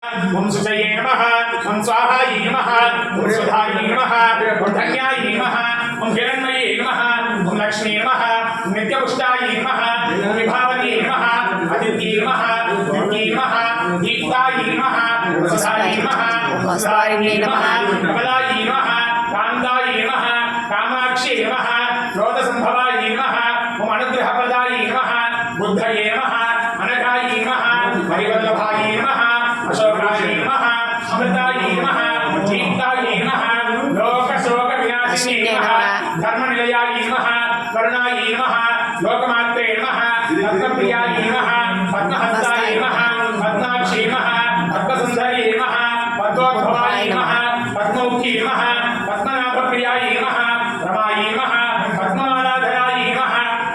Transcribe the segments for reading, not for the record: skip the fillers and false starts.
ओम सुजये नमः ओम स्वाहायै नमः ओम सुधायै नमः ओम धन्यायै नमः ओम हिरण्मये नमः ओम लक्ष्मी नमः ओम नित्यपुष्टायै नमः ओम विभावत्यै नमः अदित्यै नमः नित्यै नमः दीप्तायै नमः सुधायै नमः सुधारिण्यै नमः कमलायै नमः कान्तायै नमः कामाक्ष्यै नमः क्रोधसम्भवायै नमः ओम अनुग्रहप्रदायै नमः बुद्धये नमः अनघायै नमः हरिवल्लभायै नमः अशोकायै नमः अमृतायै नमः दीप्तायै नमः लोकशोकविनाशिन्यै नमः धर्मनिलयायै नमः करुणायै नमः लोकमात्रे नमः पद्मप्रियायै नमः पद्महस्तायै नमः पद्माक्षी नमः पद्मसुन्दर्यै नमः पद्मोद्भवायै नमः पद्मौख्यै नमः पद्मनाभप्रियायै नमः रमायै नमः पद्ममालाधरायै नमः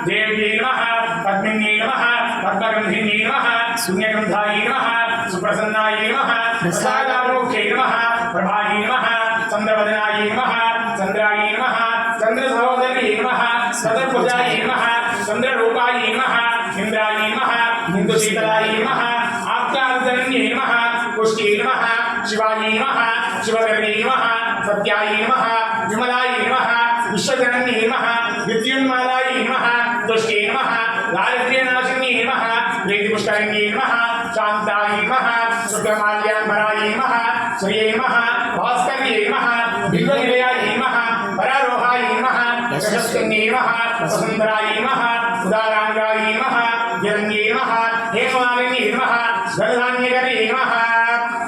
देव्यै नमः पद्मिन्यै नमः पद्मगन्धिन्यै नमः शून्यगन्धायै नमः सुप्रसन्नायै नमः प्रसादामुख्यै नमः प्रभायै नमः चन्द्रवदनायै नमः चन्द्रायै नमः चन्द्रसहोदर्यै नमः सदर्भुजायै नमः चन्द्ररूपायै नमः इन्द्रायै नमः इन्दुशीतलायै नमः आप्यान्तरण्यै नमः पुष्ट्यै नमः शिवायै नमः शिवकर्ण्यै नमः सत्यायै नमः विमलायै नमः विश्वजनन्यै नमः विद्युन्मालायै नमः तुष्ट्यै नमः दारिद्र्यनाशिन्यै नमः प्रीतिपुष्करिण्यै नमः शान्तायै नमः शुक्रमाल्याम्बरायै नमः श्रियै नमः भास्कर्यै नमः बिल्वनिलयायै नमः परारोहायै नमः यशस्विन्यै नमः वसुन्धरायै नमः उदाराङ्गायै नमः हिरण्यै नमः हेममालिन्यै नमः धनधान्यकर्यै नमः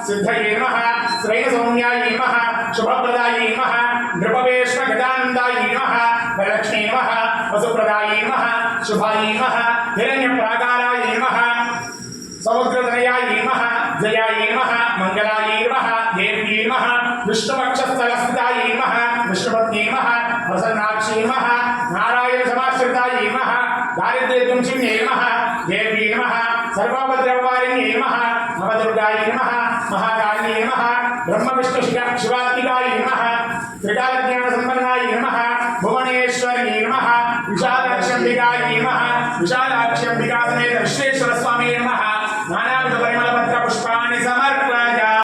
सिद्धये नमः श्रेयसौम्यायै नमः शुभप्रदायै नमः नृपवेश्मगदानन्दायै नमः वरलक्ष्मी नमः वसुप्रदायै नमः शुभायै नमः हिरण्यप्राकारायै नमः समुद्रतनयायै नमः जयायै नमः मङ्गलायै नमः देव्यै नमः विष्णुपक्षस्थलस्थितायै नमः विष्णुपत्न्यै नमः प्रसन्नाक्षी नमः नारायणसमाश्रितायै नमः दारिद्र्यदुंशिन्यै नमः देव्यै नमः सर्वोपद्रववारिण्यै नमः नवदुर्गायै नमः महाकालिन्यै नमः ब्रह्मविष्णुशिवात्मिकायै नमः त्रिकालज्ञानसम्पन्नायै नमः भुवनेश्वर्यै नमः विशालाक्ष्यम्बिकायै नमः विशालाक्ष्यम्बिका समेत विश्वेश्वरस्वामी